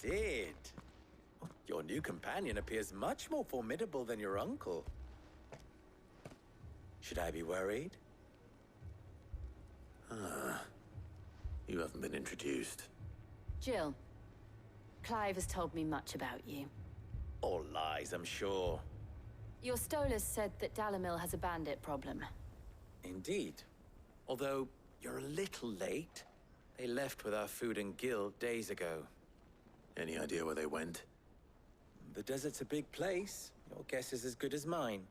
Sid! Your new companion appears much more formidable than your uncle. Should I be worried? You haven't been introduced. Jill, Clive has told me much about you. All lies, I'm sure. Your Stolas said that Dalamil has a bandit problem. Indeed. Although, you're a little late. They left with our food and guild days ago. Any idea where they went? The desert's a big place. Your guess is as good as mine.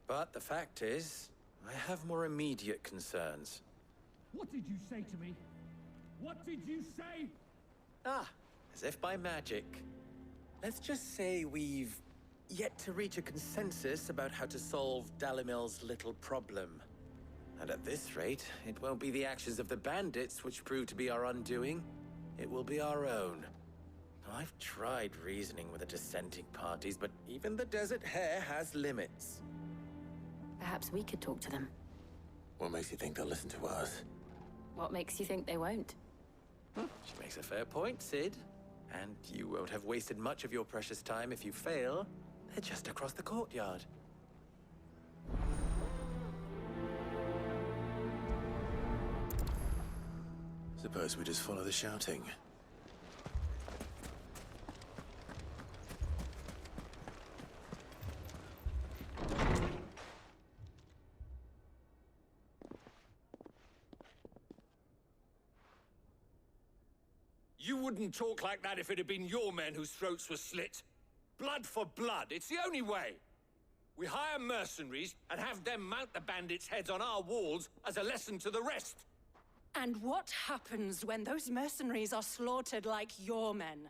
But the fact is, I have more immediate concerns. What did you say to me? What did you say? As if by magic. Let's just say we've yet to reach a consensus about how to solve Dalamil's little problem. And at this rate, it won't be the actions of the bandits which prove to be our undoing. It will be our own. I've tried reasoning with the dissenting parties, but even the Desert Hare has limits. Perhaps we could talk to them. What makes you think they'll listen to us? What makes you think they won't? She makes a fair point, Sid. And you won't have wasted much of your precious time if you fail. They're just across the courtyard. Suppose we just follow the shouting. You wouldn't talk like that if it had been your men whose throats were slit. Blood for blood, it's the only way. We hire mercenaries and have them mount the bandits' heads on our walls as a lesson to the rest. And what happens when those mercenaries are slaughtered like your men?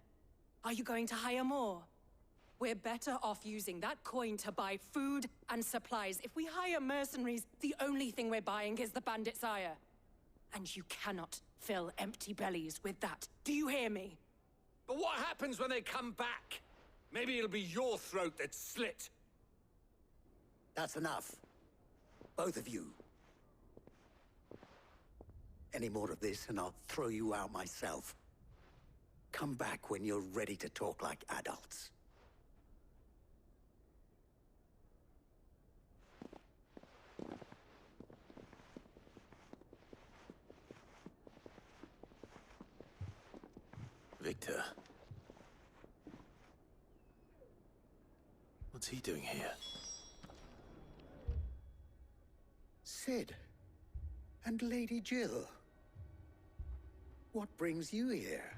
Are you going to hire more? We're better off using that coin to buy food and supplies. If we hire mercenaries, the only thing we're buying is the bandits' ire. And you cannot fill empty bellies with that. Do you hear me? But what happens when they come back? Maybe it'll be your throat that's slit. That's enough. Both of you. Any more of this and I'll throw you out myself. Come back when you're ready to talk like adults. Victor. What's he doing here? Sid. And Lady Jill. What brings you here?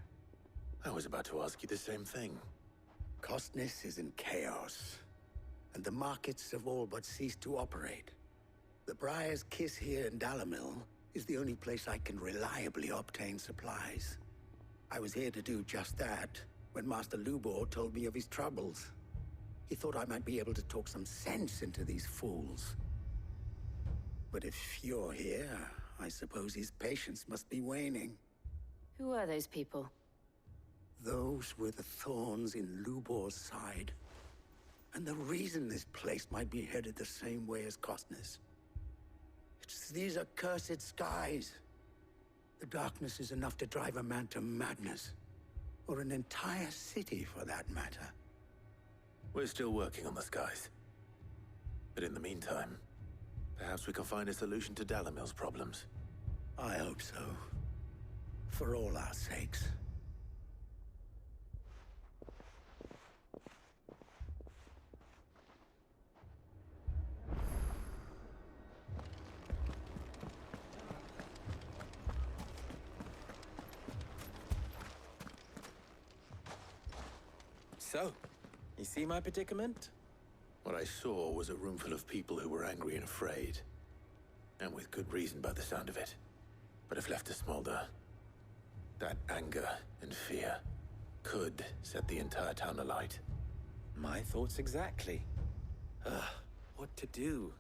I was about to ask you the same thing. Costness is in chaos, and the markets have all but ceased to operate. The Briar's Kiss here in Dalamil is the only place I can reliably obtain supplies. I was here to do just that when Master Lubor told me of his troubles. He thought I might be able to talk some sense into these fools. But if you're here, I suppose his patience must be waning. Who are those people? Those were the thorns in Lubor's side. And the reason this place might be headed the same way as Costness. It's these accursed skies. The darkness is enough to drive a man to madness. Or an entire city, for that matter. We're still working on the skies. But in the meantime, perhaps we can find a solution to Dalamil's problems. I hope so. For all our sakes. So, you see my predicament? What I saw was a room full of people who were angry and afraid. And with good reason by the sound of it. But if left to smolder, that anger and fear could set the entire town alight. My thoughts exactly. What to do?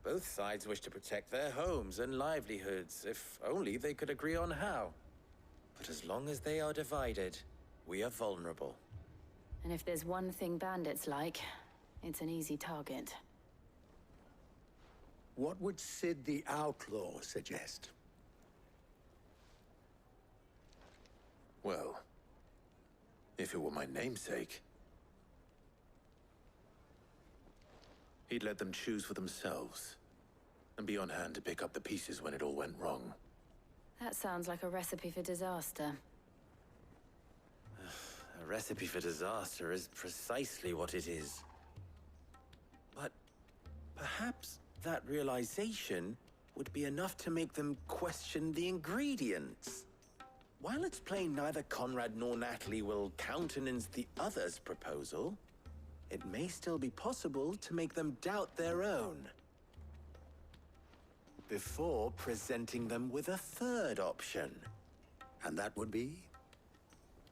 Both sides wish to protect their homes and livelihoods, if only they could agree on how. But as long as they are divided, we are vulnerable. And if there's one thing bandits like, it's an easy target. What would Sid the Outlaw suggest? Well, If it were my namesake. He'd let them choose for themselves, and be on hand to pick up the pieces when it all went wrong. That sounds like a recipe for disaster. A recipe for disaster is precisely what it is. But perhaps that realization would be enough to make them question the ingredients. While it's plain neither Conrad nor Natalie will countenance the other's proposal, it may still be possible to make them doubt their own. Before presenting them with a third option. And that would be?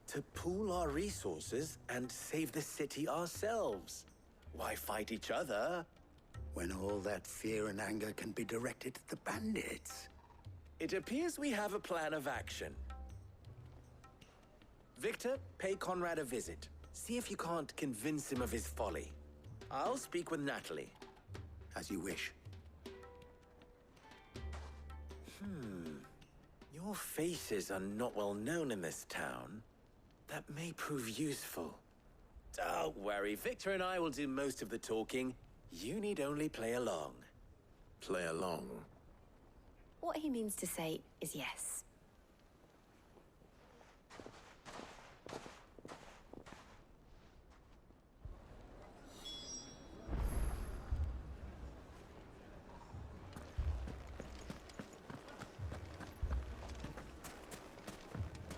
To pool our resources and save the city ourselves. Why fight each other? When all that fear and anger can be directed at the bandits. It appears we have a plan of action. Victor, pay Conrad a visit. See if you can't convince him of his folly. I'll speak with Natalie. As you wish. Your faces are not well known in this town. That may prove useful. Don't worry, Victor and I will do most of the talking. You need only play along. Play along. What he means to say is yes.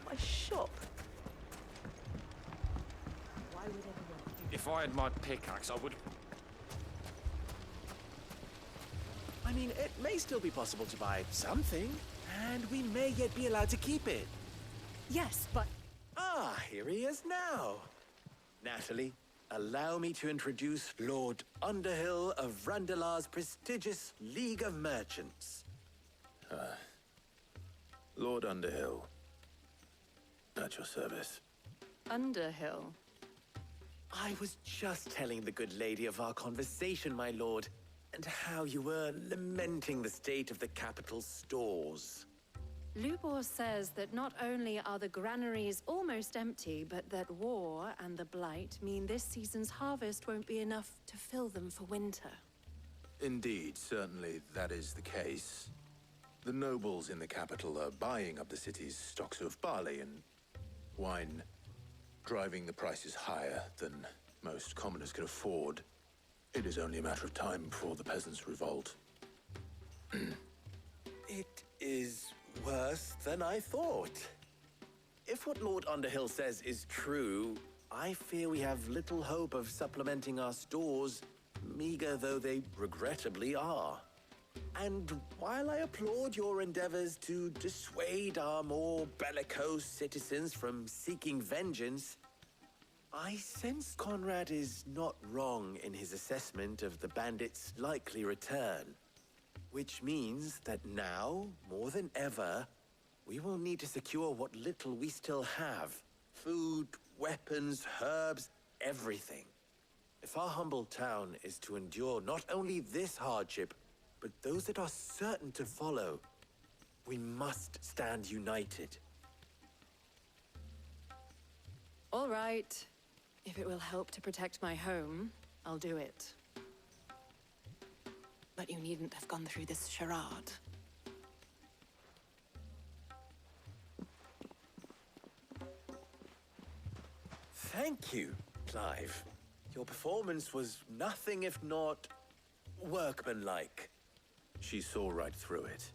My shop. Why would anyone? If I had my pickaxe, I would... I mean, it may still be possible to buy something, and we may yet be allowed to keep it. Yes, but Ah, here he is now. Natalie, allow me to introduce Lord Underhill of Randalar's prestigious League of Merchants. Lord Underhill. At your service. Underhill. I was just telling the good lady of our conversation, my lord, and how you were lamenting the state of the capital's stores. Lubor says that not only are the granaries almost empty, but that war and the Blight mean this season's harvest won't be enough to fill them for winter. Indeed, certainly that is the case. The nobles in the capital are buying up the city's stocks of barley and wine, driving the prices higher than most commoners can afford. It is only a matter of time before the peasants revolt. It is worse than I thought. If what Lord Underhill says is true, I fear we have little hope of supplementing our stores, meager though they regrettably are. And while I applaud your endeavors to dissuade our more bellicose citizens from seeking vengeance, I sense Conrad is not wrong in his assessment of the bandits' likely return. Which means that now, more than ever, we will need to secure what little we still have. Food, weapons, herbs, everything. If our humble town is to endure not only this hardship, but those that are certain to follow, we must stand united. All right. If it will help to protect my home, I'll do it. But you needn't have gone through this charade. Thank you, Clive. Your performance was nothing if not workmanlike. She saw right through it.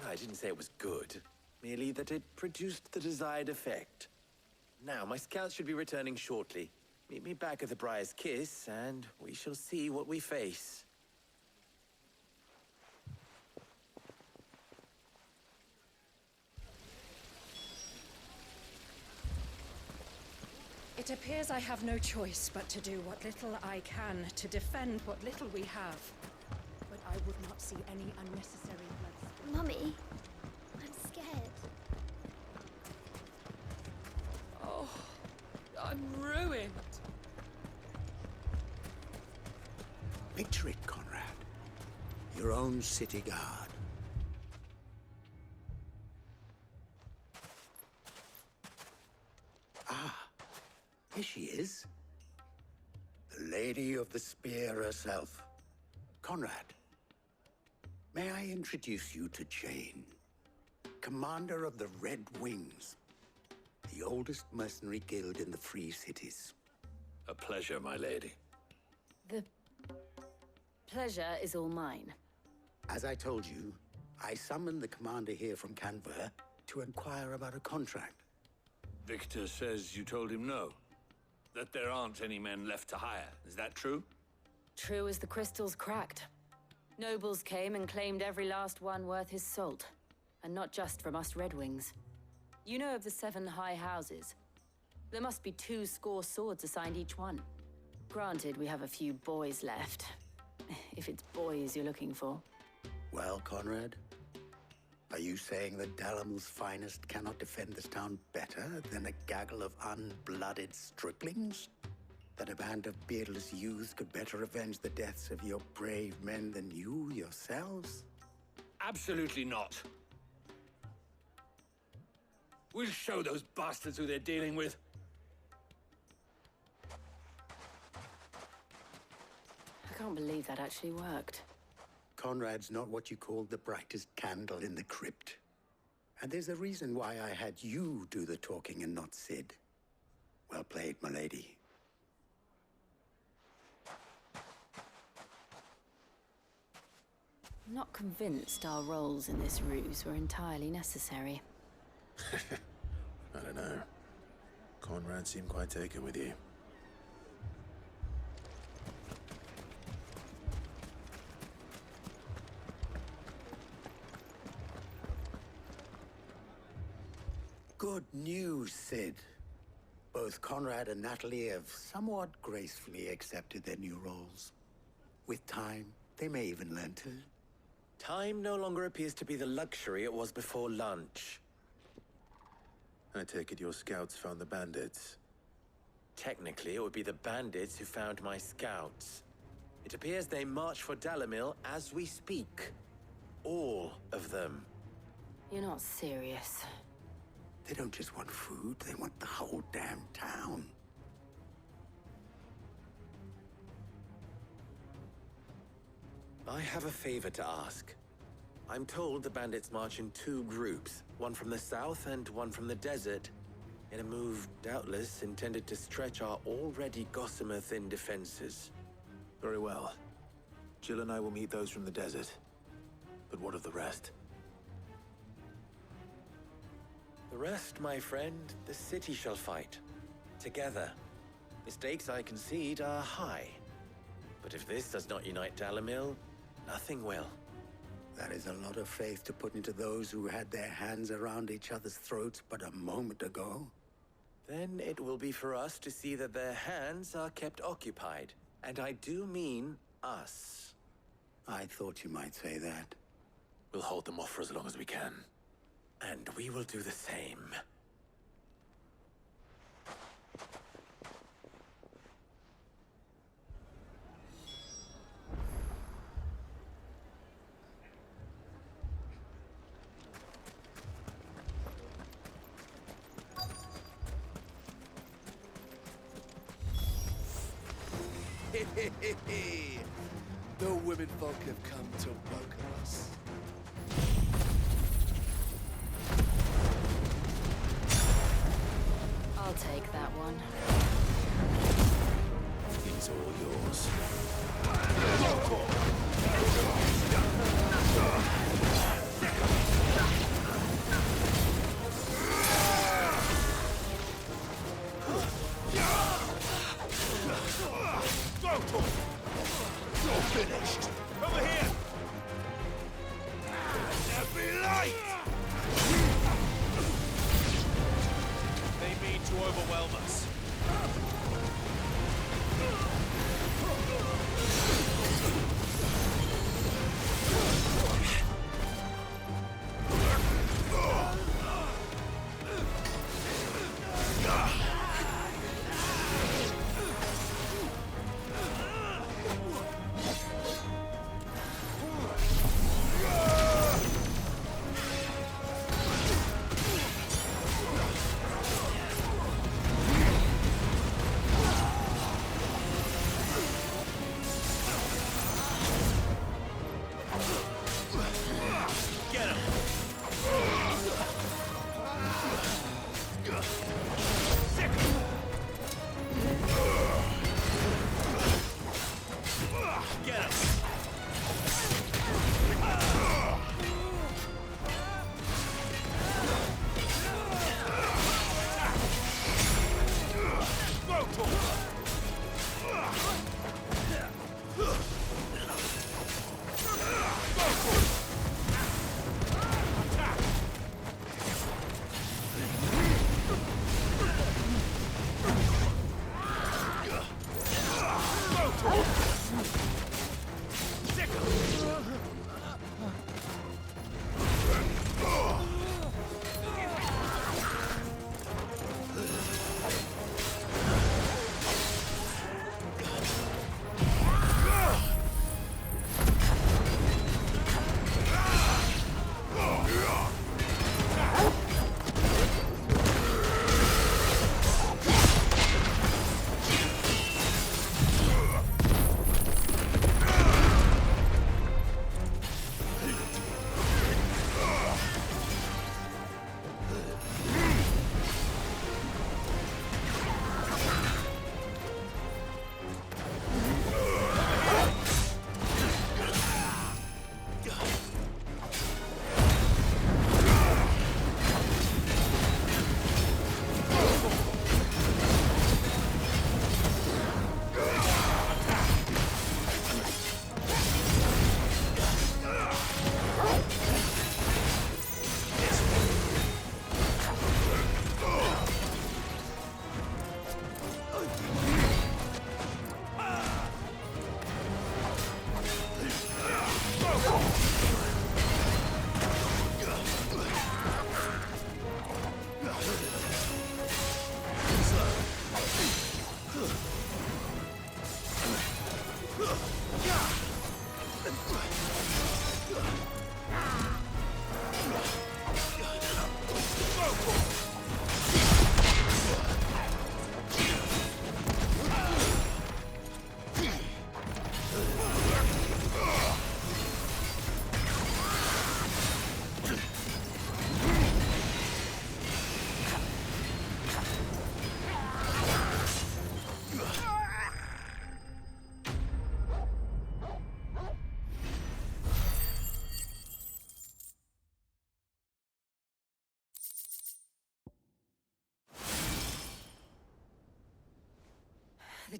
I didn't say it was good, merely that it produced the desired effect. Now, my scouts should be returning shortly. Meet me back at the Briar's Kiss, and we shall see what we face. It appears I have no choice but to do what little I can to defend what little we have. But I would not see any unnecessary blood. Mummy, I'm scared. Oh, I'm ruined. Picture it, Conrad. Your own city guard. There she is. The Lady of the Spear herself. Conrad, may I introduce you to Jane, commander of the Red Wings, the oldest mercenary guild in the Free Cities. A pleasure, my lady. The pleasure is all mine. As I told you, I summoned the commander here from Canver to inquire about a contract. Victor says you told him no. That there aren't any men left to hire. Is that true? True as the crystals cracked. Nobles came and claimed every last one worth his salt. And not just from us Red Wings. You know of the 7 high houses. There must be 2 swords assigned each one. Granted, we have a few boys left. If it's boys you're looking for. Well, Conrad, are you saying that Dalamil's finest cannot defend this town better than a gaggle of unblooded striplings? That a band of beardless youths could better avenge the deaths of your brave men than you yourselves? Absolutely not. We'll show those bastards who they're dealing with. I can't believe that actually worked. Conrad's not what you call the brightest candle in the crypt. And there's a reason why I had you do the talking and not Sid. Well played, my lady. I'm not convinced our roles in this ruse were entirely necessary. I don't know. Conrad seemed quite taken with you. Good news, Sid. Both Conrad and Natalie have somewhat gracefully accepted their new roles. With time, they may even learn to. Time no longer appears to be the luxury it was before lunch. I take it your scouts found the bandits. Technically, it would be the bandits who found my scouts. It appears they march for Dalamil as we speak. All of them. You're not serious. They don't just want food, they want the whole damn town. I have a favor to ask. I'm told the bandits march in 2 groups, one from the south and one from the desert, in a move doubtless intended to stretch our already gossamer-thin defenses. Very well. Jill and I will meet those from the desert. But what of the rest? The rest, my friend, the city shall fight. Together. The stakes, I concede, are high. But if this does not unite Dalamil, nothing will. That is a lot of faith to put into those who had their hands around each other's throats but a moment ago. Then it will be for us to see that their hands are kept occupied. And I do mean us. I thought you might say that. We'll hold them off for as long as we can. And we will do the same. The women folk have come to welcome us. I'll take that one. He's all yours. You're finished. Over here. There be light. They mean to overwhelm us.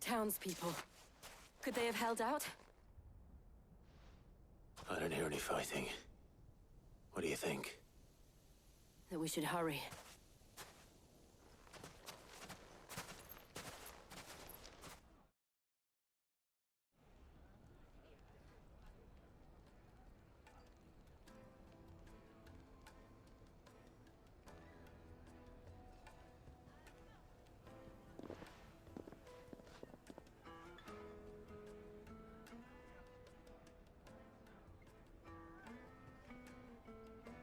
townspeople. Could they have held out? I don't hear any fighting. What do you think? That we should hurry.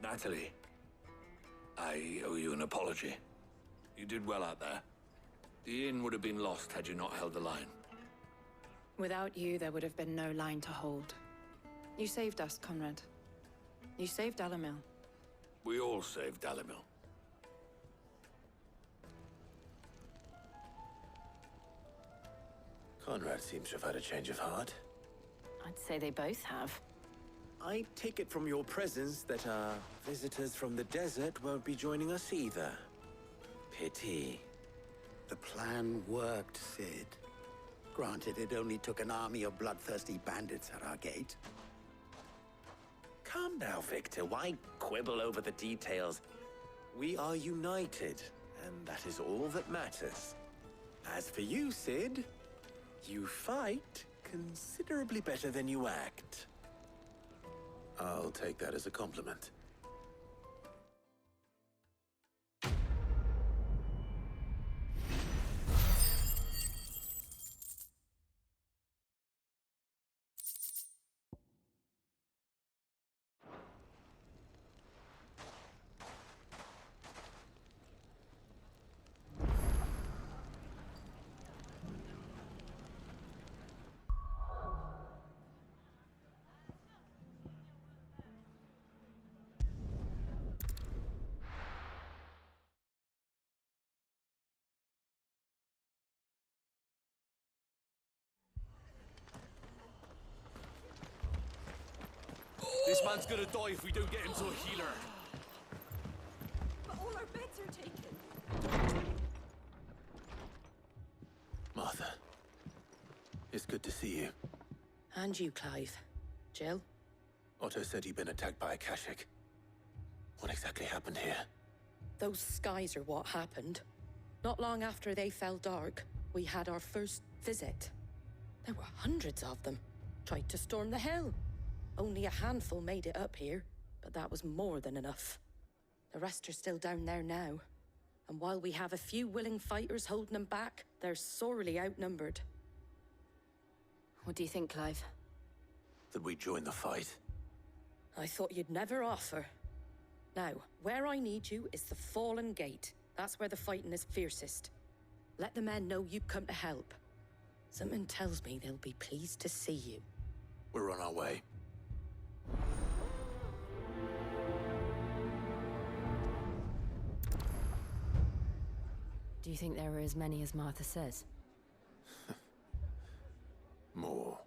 Natalie, I owe you an apology. You did well out there. The inn would have been lost had you not held the line. Without you, there would have been no line to hold. You saved us, Conrad. You saved Dalimil. We all saved Dalimil. Conrad seems to have had a change of heart. I'd say they both have. I take it from your presence that our visitors from the desert won't be joining us either. Pity. The plan worked, Sid. Granted, it only took an army of bloodthirsty bandits at our gate. Calm now, Victor. Why quibble over the details? We are united, and that is all that matters. As for you, Sid, you fight considerably better than you act. I'll take that as a compliment. This man's gonna die if we don't get him to a healer. But all our beds are taken. Martha, it's good to see you. And you, Clive. Jill? Otto said he'd been attacked by a Kashik. What exactly happened here? Those skies are what happened. Not long after they fell dark, we had our first visit. There were hundreds of them. Tried to storm the hill. Only a handful made it up here, but that was more than enough. The rest are still down there now. And while we have a few willing fighters holding them back, they're sorely outnumbered. What do you think, Clive? That we join the fight? I thought you'd never offer. Now, where I need you is the Fallen Gate. That's where the fighting is fiercest. Let the men know you've come to help. Something tells me they'll be pleased to see you. We're on our way. Do you think there are as many as Martha says? More.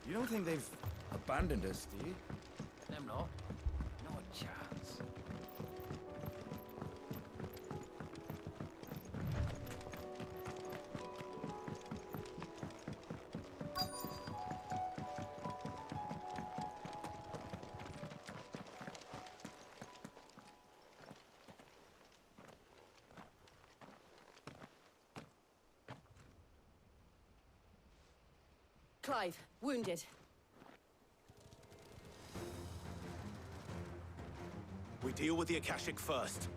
You don't think they've abandoned us, do you? Them not. Not a chance. Clive, wounded. We deal with the Akashic first.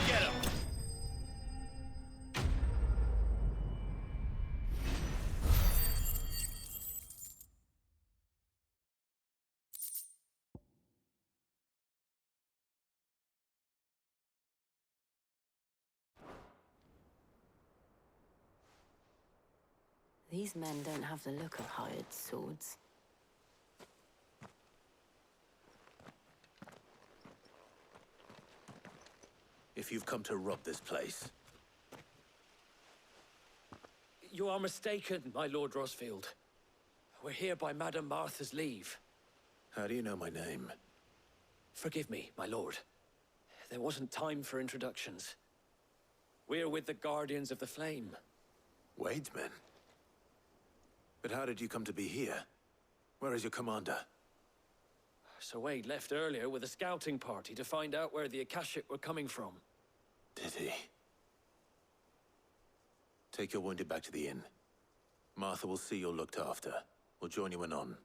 Get him! These men don't have the look of hired swords. If you've come to rob this place, You are mistaken, my Lord Rosfield. We're here by Madame Martha's leave. how do you know my name? Forgive me, my lord. There wasn't time for introductions. We're with the Guardians of the Flame. Wade's men? But how did you come to be here? Where is your commander? Sir Wade left earlier with a scouting party to find out where the Akashic were coming from. Did he? Take your wounded back to the inn. Martha will see you're looked after. We'll join you anon.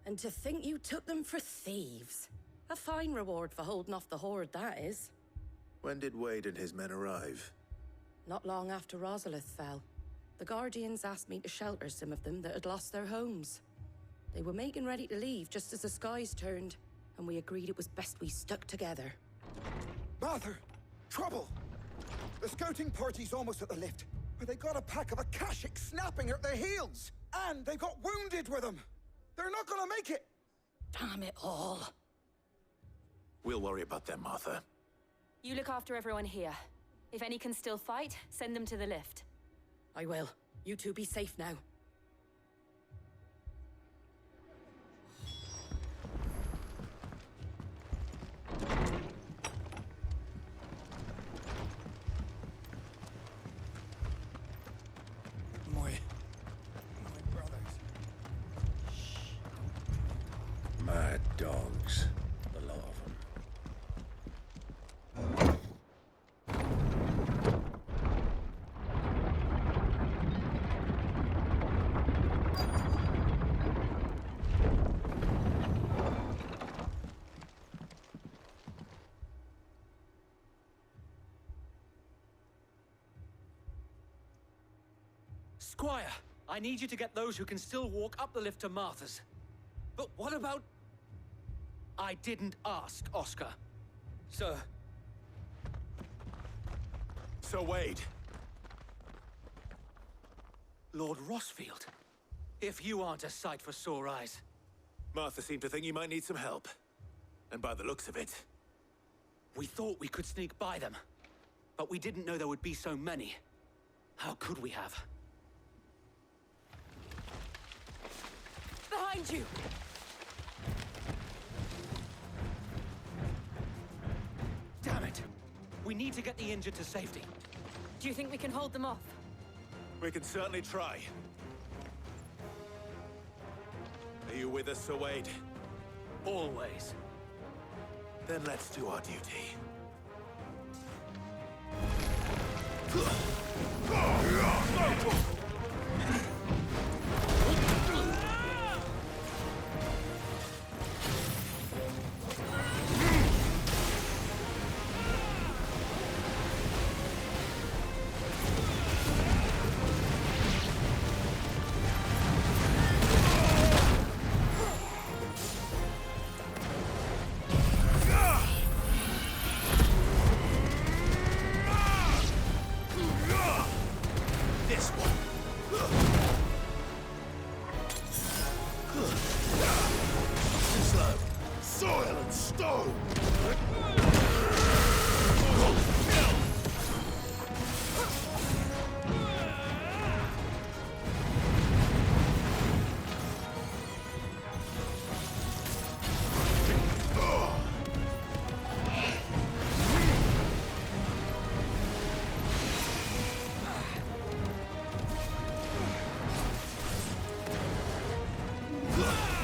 And to think you took them for thieves. A fine reward for holding off the horde, that is. When did Wade and his men arrive? Not long after Rosalith fell. The Guardians asked me to shelter some of them that had lost their homes. They were making ready to leave just as the skies turned, and we agreed it was best we stuck together. Martha! Trouble! The scouting party's almost at the lift, where they got a pack of Akashic snapping at their heels! And they've got wounded with them! They're not gonna make it! Damn it all. We'll worry about them, Martha. You look after everyone here. If any can still fight, send them to the lift. I will. You two be safe now. My brothers. Mad dogs. The lot of them. Squire, I need you to get those who can still walk up the lift to Martha's. But what about... I didn't ask, Oscar. Sir. Sir Wade! Lord Rosfield. If you aren't a sight for sore eyes. Martha seemed to think you might need some help. And by the looks of it... We thought we could sneak by them. But we didn't know there would be so many. How could we have? Behind you! Damn it! We need to get the injured to safety. Do you think we can hold them off? We can certainly try. Are you with us, Sir Wade? Always. Then let's do our duty. This one. It's like soil and stone. Ugh!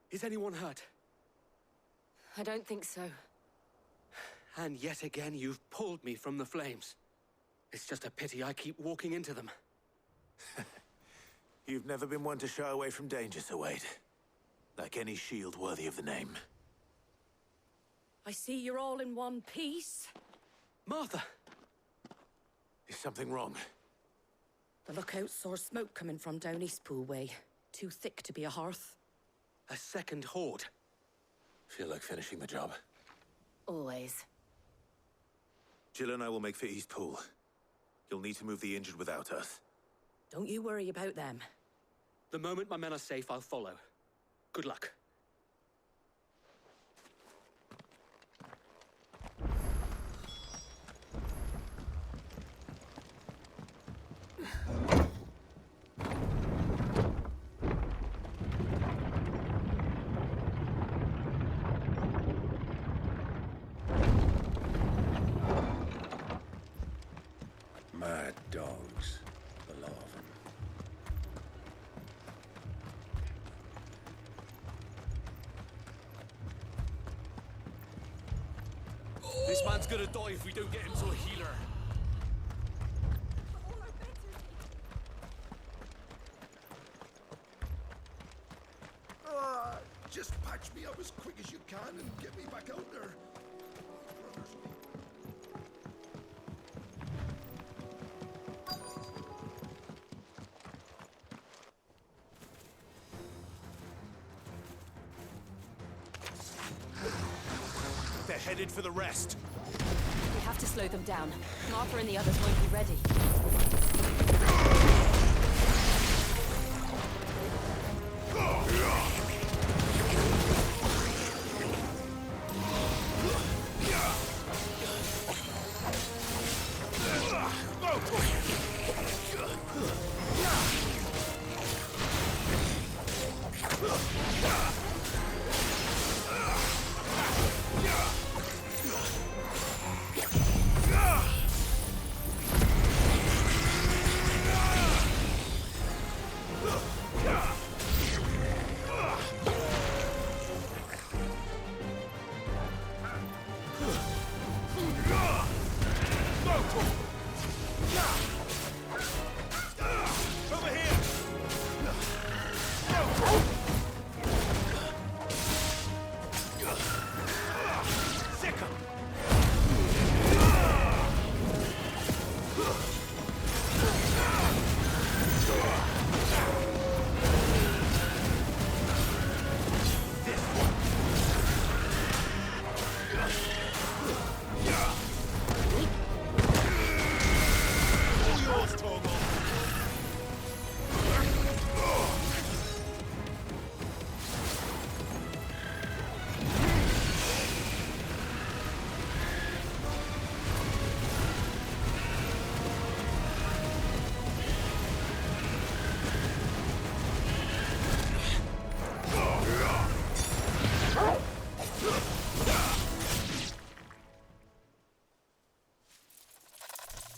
Is anyone hurt? I don't think so. And yet again, you've pulled me from the flames. It's just a pity I keep walking into them. You've never been one to shy away from danger, Sir Wade. Like any shield worthy of the name. I see you're all in one piece. Martha! Is something wrong? The lookout saw smoke coming from down Eastpool way. Too thick to be a hearth. A second horde. Feel like finishing the job? Always. Jill and I will make for Eastpool. You'll need to move the injured without us. Don't you worry about them. The moment my men are safe, I'll follow. Good luck. Mad dogs, the lot of them. This man's gonna die if we don't get him to a healer. Just patch me up as quick as you can and get me back out there. They're headed for the rest. We have to slow them down. Martha and the others won't be ready.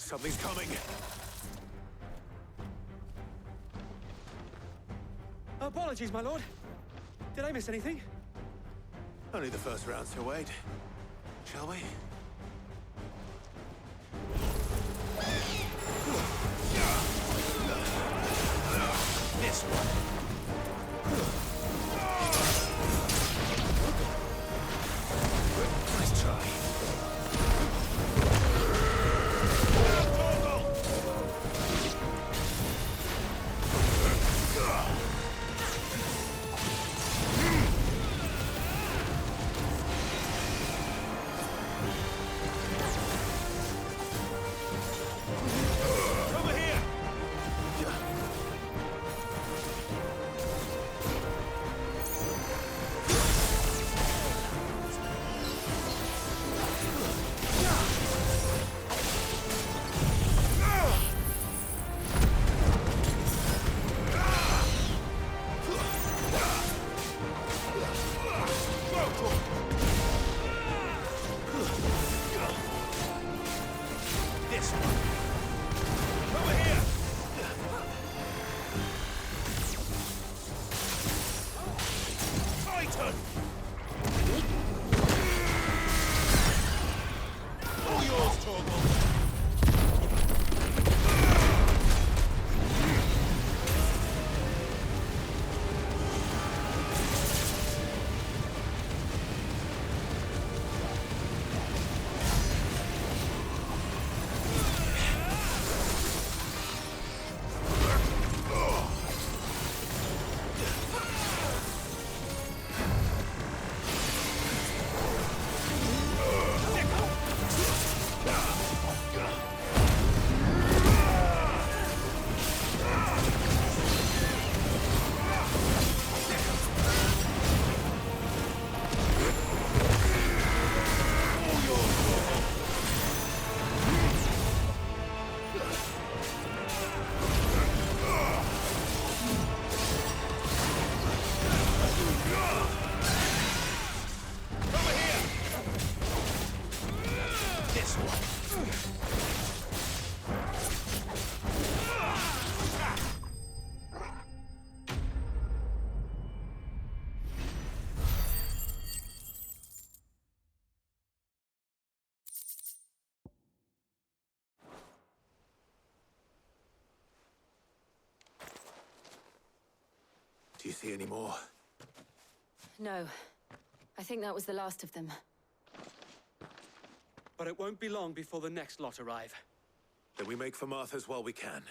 Something's coming. Apologies, my lord. Did I miss anything? Only the first round, Sir Wade. Shall we? This one. Nice try. Do you see any more? No. I think that was the last of them. But it won't be long before the next lot arrive. Then we make for Martha's while we can.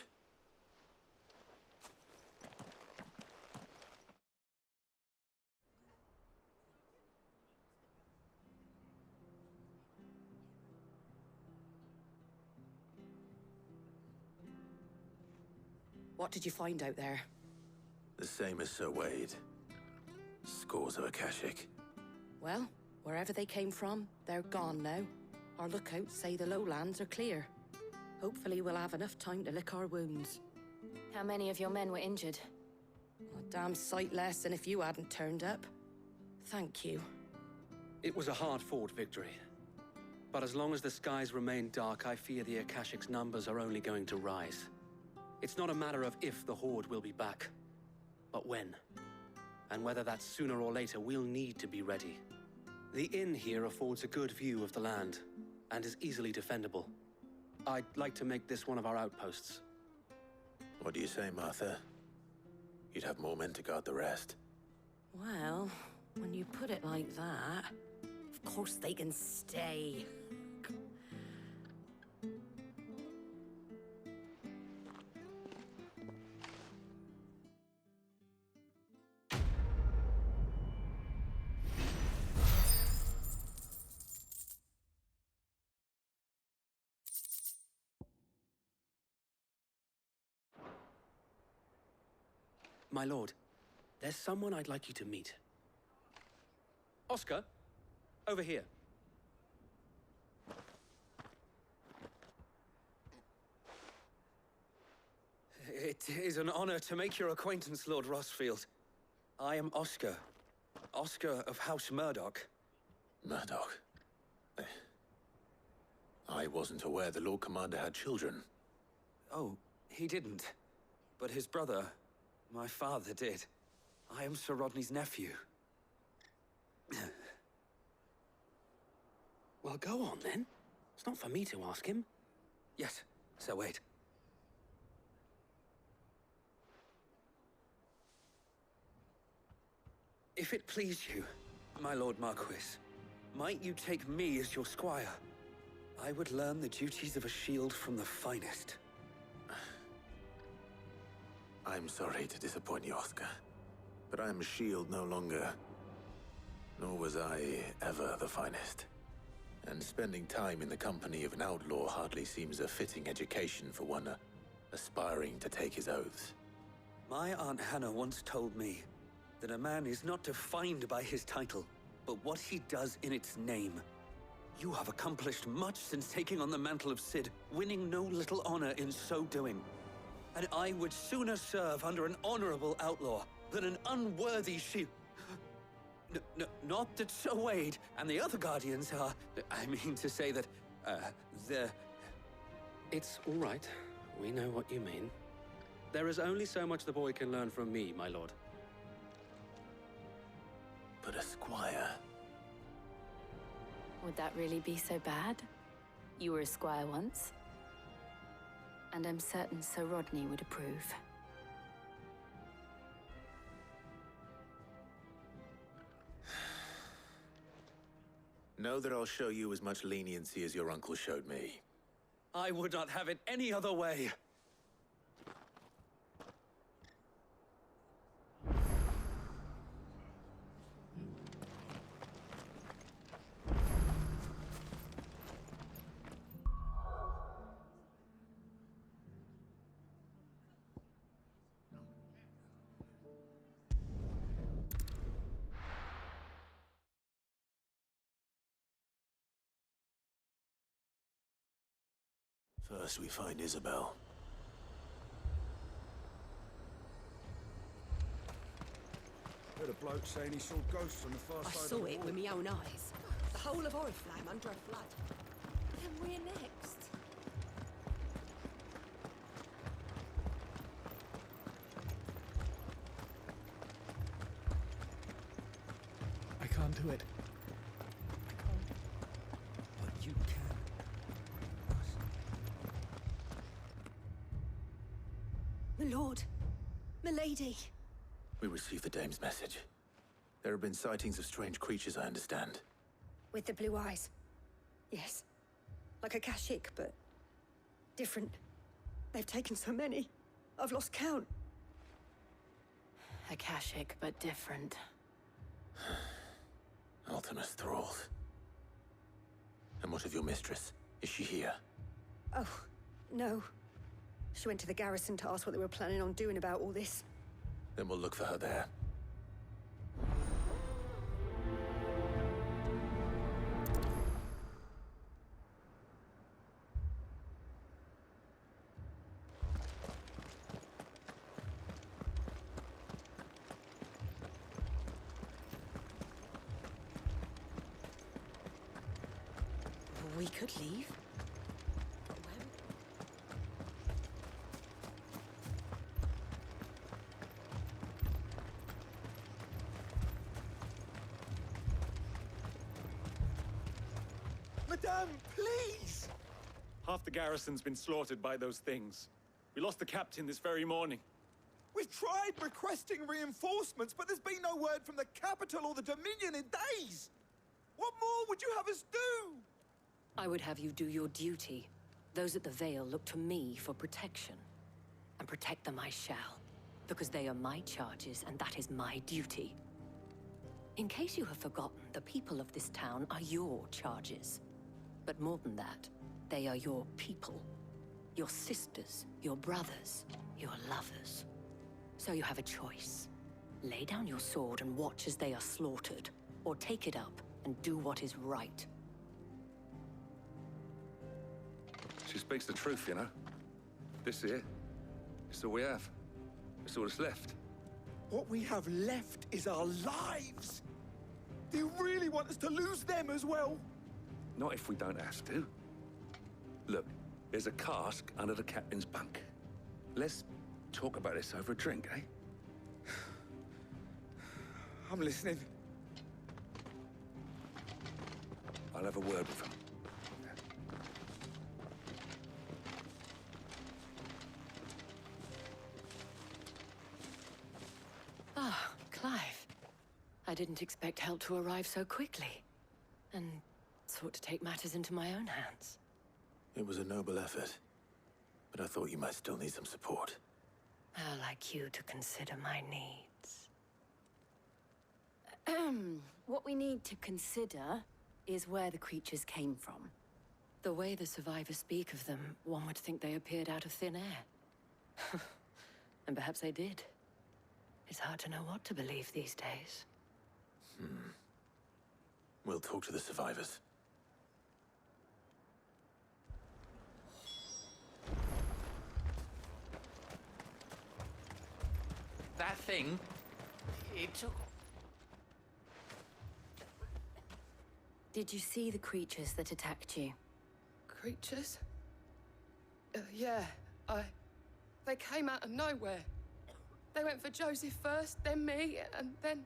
What did you find out there? The same as Sir Wade. Scores of Akashic. Well, wherever they came from, they're gone now. Our lookouts say the lowlands are clear. Hopefully we'll have enough time to lick our wounds. How many of your men were injured? A damn sight less than if you hadn't turned up. Thank you. It was a hard-fought victory. But as long as the skies remain dark, I fear the Akashic's numbers are only going to rise. It's not a matter of if the Horde will be back, but when. And whether that's sooner or later, we'll need to be ready. The inn here affords a good view of the land, and is easily defendable. I'd like to make this one of our outposts. What do you say, Martha? You'd have more men to guard the rest. Well, when you put it like that, of course they can stay. My lord, there's someone I'd like you to meet. Oscar, over here. It is an honor to make your acquaintance, Lord Rossfield. I am Oscar. Oscar of House Murdoch. Murdoch? I wasn't aware the Lord Commander had children. Oh, he didn't. But his brother, my father, did. I am Sir Rodney's nephew. Well, go on, then. It's not for me to ask him. Yes, Sir Wade. If it please you, my Lord Marquis, might you take me as your squire? I would learn the duties of a shield from the finest. I'm sorry to disappoint you, Oscar, but I am a shield no longer. Nor was I ever the finest. And spending time in the company of an outlaw hardly seems a fitting education for one aspiring to take his oaths. My Aunt Hannah once told me that a man is not defined by his title, but what he does in its name. You have accomplished much since taking on the mantle of Cid, winning no little honor in so doing. And I would sooner serve under an honorable outlaw than an unworthy shield. Not that Sir Wade and the other Guardians are... I mean to say that, they're... It's all right. We know what you mean. There is only so much the boy can learn from me, my lord. But a squire... Would that really be so bad? You were a squire once. And I'm certain Sir Rodney would approve. Know that I'll show you as much leniency as your uncle showed me. I would not have it any other way. First we find Isabel. Heard a bloke saying he saw ghosts on the far I side of saw the it wall. with my own eyes. The whole of Oriflamme under a flood. Then we're next. I can't do it. But you can. My lord, milady. We received the dame's message. There have been sightings of strange creatures, I understand. With the blue eyes. Yes. Like a Kashik, but different. They've taken so many. I've lost count. Akashic, but different. Ultimus thralls. And what of your mistress? Is she here? Oh, no. She went to the garrison to ask what they were planning on doing about all this. Then we'll look for her there. We could leave. Madame, please! Half the garrison's been slaughtered by those things. We lost the captain this very morning. We've tried requesting reinforcements, but there's been no word from the capital or the Dominion in days! What more would you have us do? I would have you do your duty. Those at the Vale look to me for protection. And protect them I shall. Because they are my charges, and that is my duty. In case you have forgotten, the people of this town are your charges. But more than that, they are your people. Your sisters, your brothers, your lovers. So you have a choice. Lay down your sword and watch as they are slaughtered, or take it up and do what is right. She speaks the truth, you know. This here, it's all we have. It's all that's left. What we have left is our lives! Do you really want us to lose them as well? Not if we don't have to. Look, there's a cask under the captain's bunk. Let's talk about this over a drink, eh? I'm listening. I'll have a word with him. Ah, Clive. I didn't expect help to arrive so quickly. And sought to take matters into my own hands. It was a noble effort, but I thought you might still need some support. How like you to consider my needs. What we need to consider is where the creatures came from. The way the survivors speak of them, one would think they appeared out of thin air. And perhaps they did. It's hard to know what to believe these days. We'll talk to the survivors. That thing, it took... Did you see the creatures that attacked you? Creatures? Yeah, They came out of nowhere. They went for Joseph first, then me, and then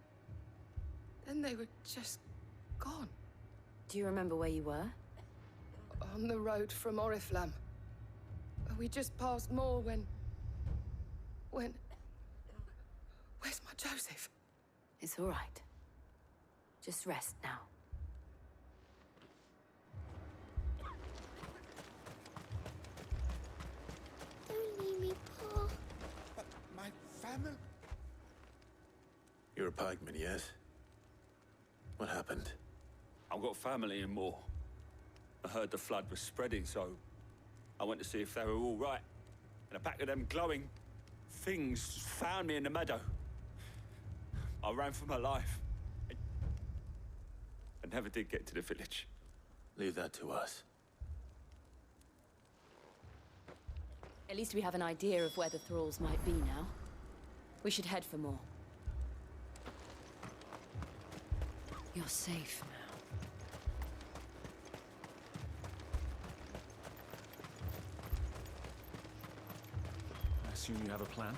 they were just gone. Do you remember where you were? On the road from Oriflamme. We just passed Moor when... Where's my Joseph? It's all right. Just rest now. Don't leave me, Paul. But my family... You're a pikeman, yes? What happened? I've got family in Moor. I heard the flood was spreading, so I went to see if they were all right. And a pack of them glowing things found me in the meadow. I ran for my life. I never did get to the village. Leave that to us. At least we have an idea of where the thralls might be now. We should head for more. You're safe now. I assume you have a plan?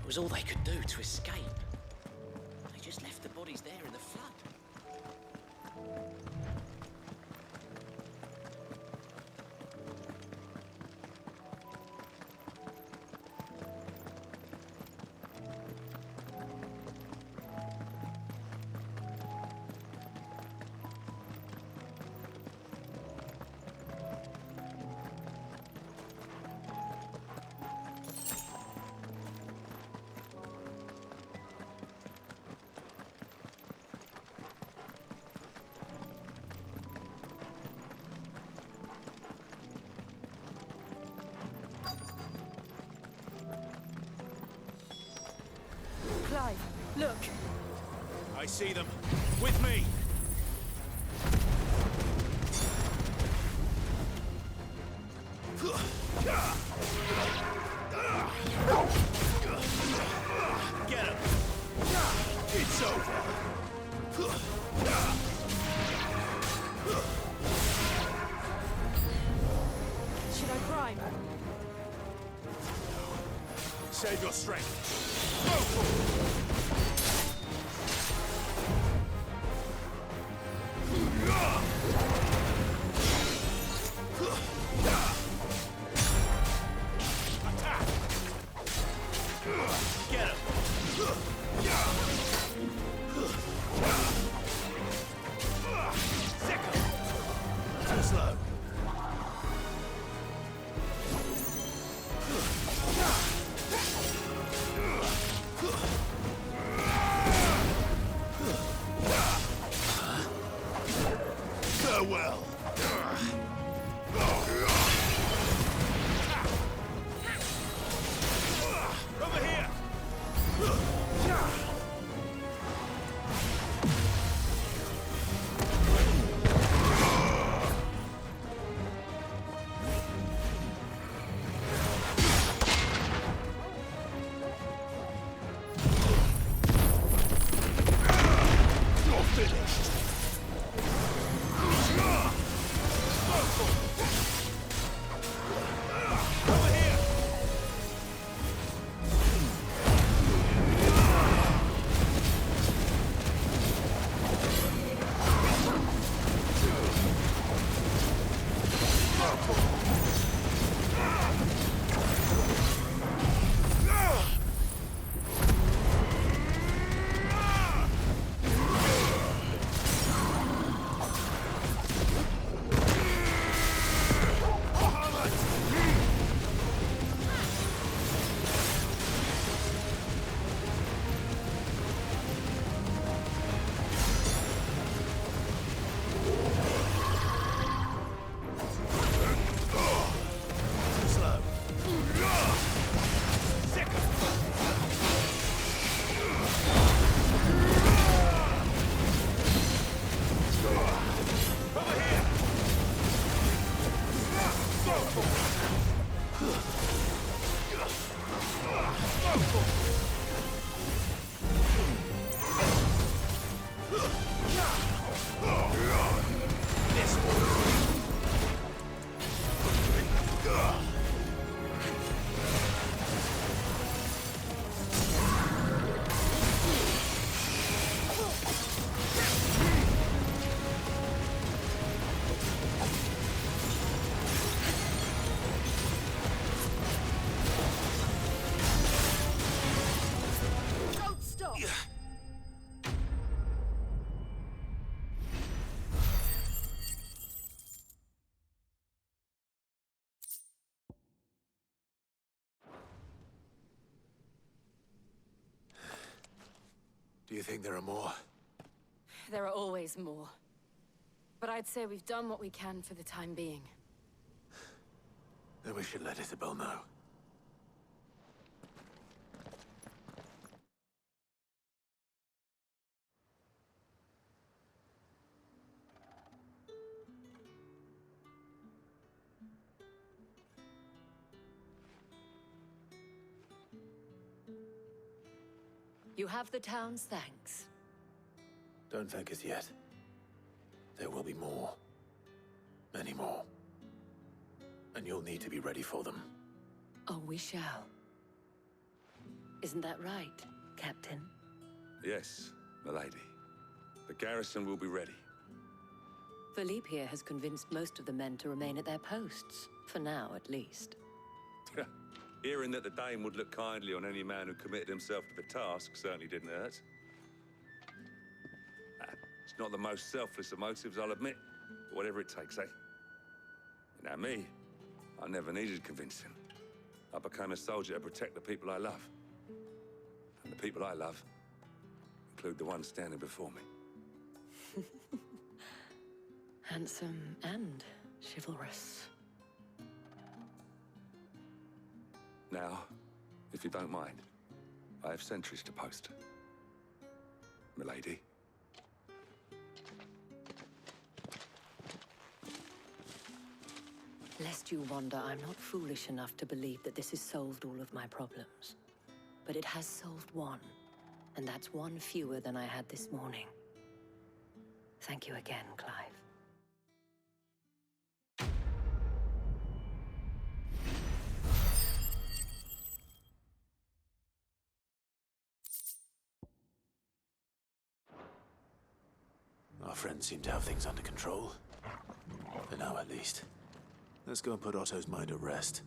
It was all they could do to escape. They just left the bodies there in the flood. Look. I see them. With me. Get him. It's over. Should I cry? Save your strength. Attack! Get him! Sick him! Too slow. Farewell. Over here. You're finished. Over here. Don't stop! Do you think there are more? There are always more. But I'd say we've done what we can for the time being. Then we should let Isabel know. You have the town's thanks. Don't thank us yet. There will be more. Many more. And you'll need to be ready for them. Oh, we shall. Isn't that right, Captain? Yes, milady. The garrison will be ready. Philippe here has convinced most of the men to remain at their posts. For now, at least. Hearing that the Dane would look kindly on any man who committed himself to the task certainly didn't hurt. It's not the most selfless of motives, I'll admit. But whatever it takes, eh? Now me, I never needed convincing. I became a soldier to protect the people I love. And the people I love include the one standing before me. Handsome and chivalrous. Now, if you don't mind, I have sentries to post. milady. Lest you wonder, I'm not foolish enough to believe that this has solved all of my problems. But it has solved one, and that's one fewer than I had this morning. Thank you again, Clive. Our friends seem to have things under control. For now, at least. Let's go and put Otto's mind at rest.